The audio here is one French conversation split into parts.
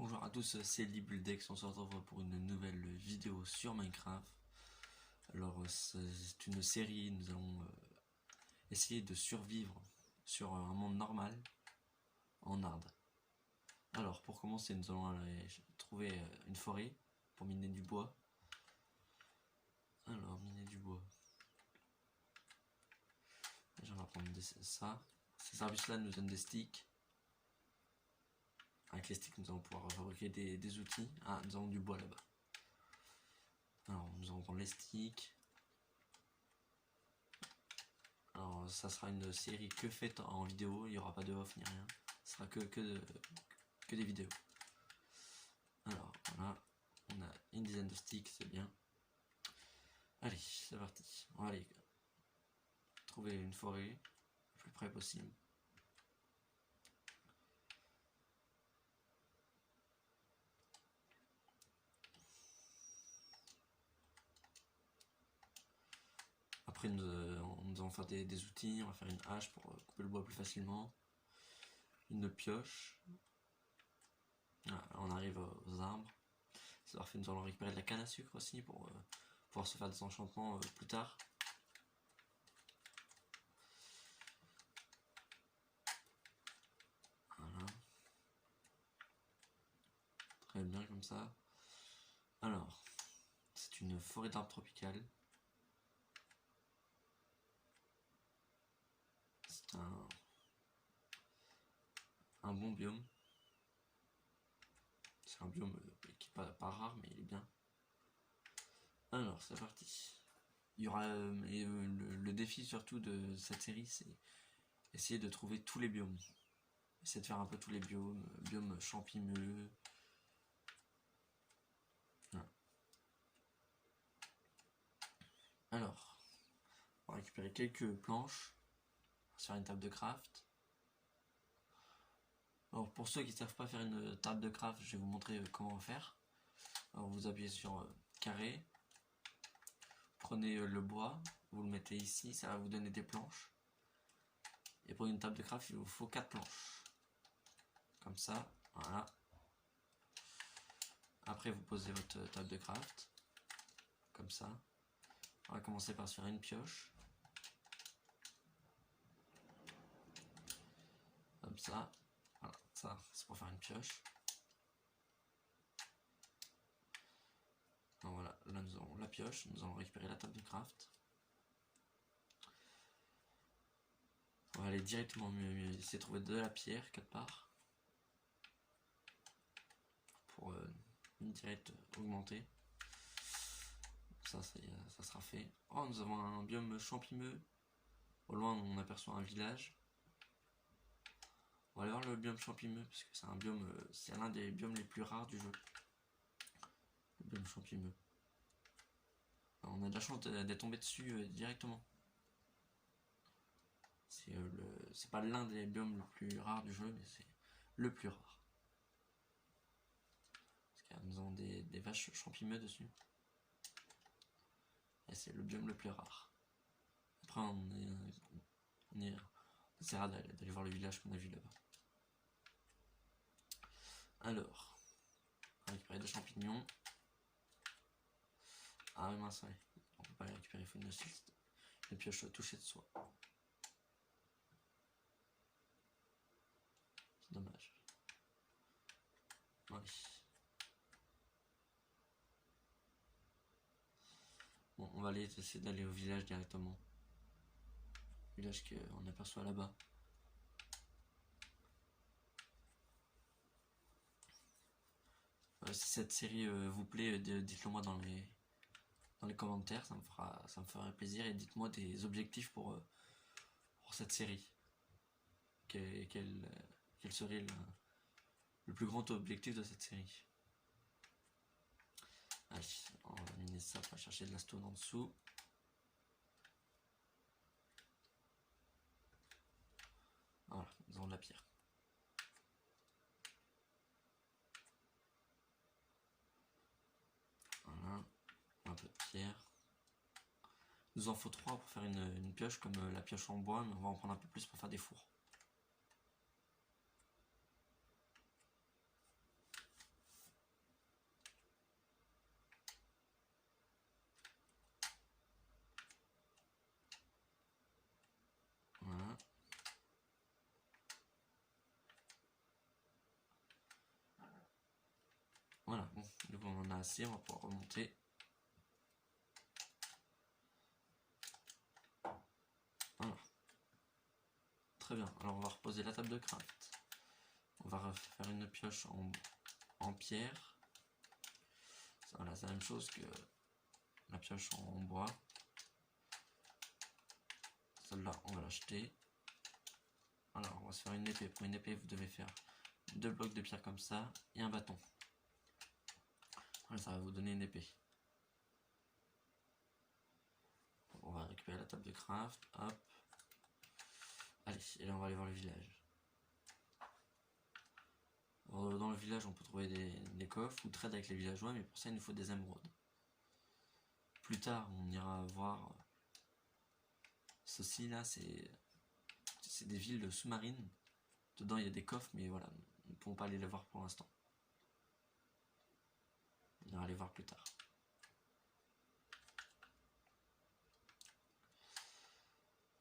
Bonjour à tous, c'est Libuldex, on se retrouve pour une nouvelle vidéo sur Minecraft. Alors c'est une série, nous allons essayer de survivre sur un monde normal en hard. Alors pour commencer, nous allons aller trouver une forêt pour miner du bois. Alors miner du bois. Déjà on va prendre ça. Ces services-là nous donnent des sticks. Avec les sticks nous allons pouvoir fabriquer des outils. Ah, nous avons du bois là-bas. Alors nous allons prendre les sticks. Alors ça sera une série que faite en vidéo, il n'y aura pas de off ni rien. Ce sera que des vidéos. Alors voilà, on a une dizaine de sticks, c'est bien. Allez, c'est parti. On va aller trouver une forêt le plus près possible. Après nous allons faire des outils, on va faire une hache pour couper le bois plus facilement. Une pioche. Voilà, on arrive aux arbres. Ça leur fait, nous allons récupérer de la canne à sucre aussi pour pouvoir se faire des enchantements plus tard. Voilà. Très bien comme ça. Alors, c'est une forêt d'arbres tropicales. C'est un bon biome. C'est un biome qui n'est pas rare, mais il est bien. Alors, c'est parti. Il y aura le défi surtout de cette série, c'est essayer de trouver tous les biomes. Essayer de faire un peu tous les biomes champimeux. Voilà. Alors, on va récupérer quelques planches. On va se faire une table de craft. Alors, pour ceux qui ne savent pas faire une table de craft, je vais vous montrer comment faire. Alors, vous appuyez sur carré. Prenez le bois, vous le mettez ici, ça va vous donner des planches. Et pour une table de craft, il vous faut 4 planches. Comme ça, voilà. Après, vous posez votre table de craft. Comme ça. On va commencer par se faire une pioche. Comme ça. Voilà, ça, c'est pour faire une pioche. Donc voilà, là nous avons la pioche, nous allons récupérer la table de craft. On va aller directement essayer de trouver de la pierre, 4 parts. Pour une direct augmenter. Ça sera fait. Oh, nous avons un biome champimeux. Au loin, on aperçoit un village. On va aller voir le biome champimeux, parce que c'est un biome, c'est l'un des biomes les plus rares du jeu. Le biome champimeux. On a de la chance d'être tombé dessus directement. C'est pas l'un des biomes le plus rare du jeu, mais c'est le plus rare. Parce que nous avons des vaches champimeux dessus. Et c'est le biome le plus rare. Après on essaiera d'aller voir le village qu'on a vu là-bas. Alors, on va récupérer des champignons. Ah mince, ouais. On peut pas les récupérer, il faut une pioche touchée de soi. C'est dommage. Ouais. Bon, on va aller essayer d'aller au village directement. Village qu'on aperçoit là-bas. Si cette série vous plaît, dites-le moi dans les commentaires, ça me ferait plaisir. Et dites-moi des objectifs pour cette série. Quel serait le plus grand objectif de cette série? Allez, on va miner ça pour chercher de la stone en dessous. Voilà, nous avons de la pierre. Voilà, un peu de pierre. Il nous en faut 3 pour faire une pioche comme la pioche en bois, mais on va en prendre un peu plus pour faire des fours. Du coup, on en a assez, on va pouvoir remonter. Voilà. Très bien. Alors, on va reposer la table de craft. On va faire une pioche en pierre. Voilà, c'est la même chose que la pioche en bois. Celle-là, on va l'acheter. Alors, on va se faire une épée. Pour une épée, vous devez faire 2 blocs de pierre comme ça et un bâton. Voilà, ça va vous donner une épée. On va récupérer la table de craft. Hop. Allez, et là, on va aller voir le village. Alors, dans le village, on peut trouver des coffres ou trade avec les villageois, mais pour ça, il nous faut des émeraudes. Plus tard, on ira voir ceci là, c'est des villes sous-marines. Dedans, il y a des coffres, mais voilà, nous ne pouvons pas aller les voir pour l'instant. On ira les voir plus tard.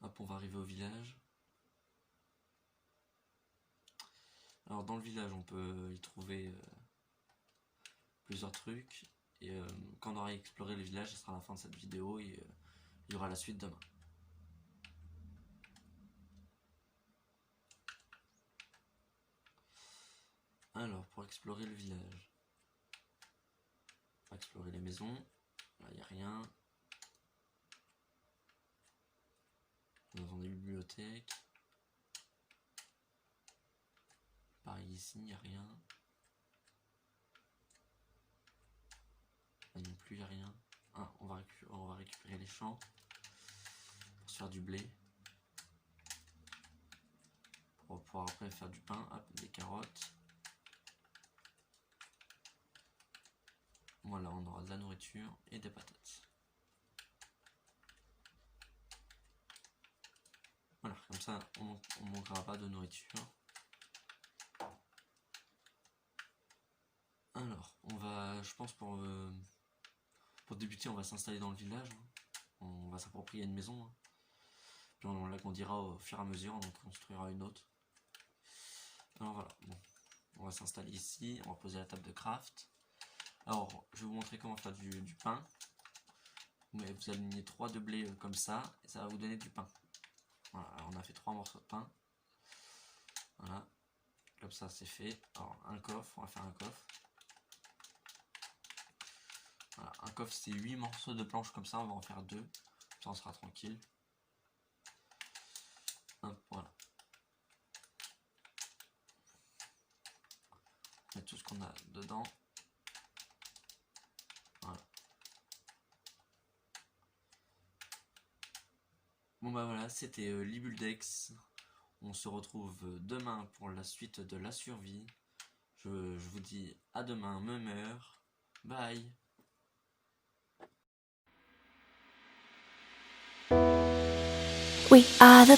Hop, on va arriver au village. Alors, dans le village, on peut y trouver plusieurs trucs. Et quand on aura exploré le village, ce sera la fin de cette vidéo et il y aura la suite demain. Alors, pour explorer le village, on va explorer les maisons. Là, il n'y a rien. Nous avons des bibliothèques. Pareil, ici, il n'y a rien. Là non plus, il n'y a rien. Ah, on va récupérer les champs pour se faire du blé. Pour pouvoir après faire du pain. Hop, des carottes. Voilà, on aura de la nourriture et des patates. Voilà, comme ça, on ne manquera pas de nourriture. Alors, on va, je pense pour débuter, on va s'installer dans le village. On va s'approprier une maison. Puis on l'agrandira au fur et à mesure, on en construira une autre. Alors voilà, bon, on va s'installer ici, on va poser la table de craft. Alors, je vais vous montrer comment faire du pain. Vous alignez 3 de blé comme ça, et ça va vous donner du pain. Voilà, alors on a fait 3 morceaux de pain. Voilà, comme ça c'est fait. Alors, un coffre, on va faire un coffre. Voilà, un coffre c'est 8 morceaux de planches comme ça, on va en faire 2. Comme ça on sera tranquille. Hop, voilà. On met tout ce qu'on a dedans. Voilà. Bon bah voilà, c'était Libuldex. On se retrouve demain pour la suite de la survie. Je vous dis à demain, même heure. Bye. We are the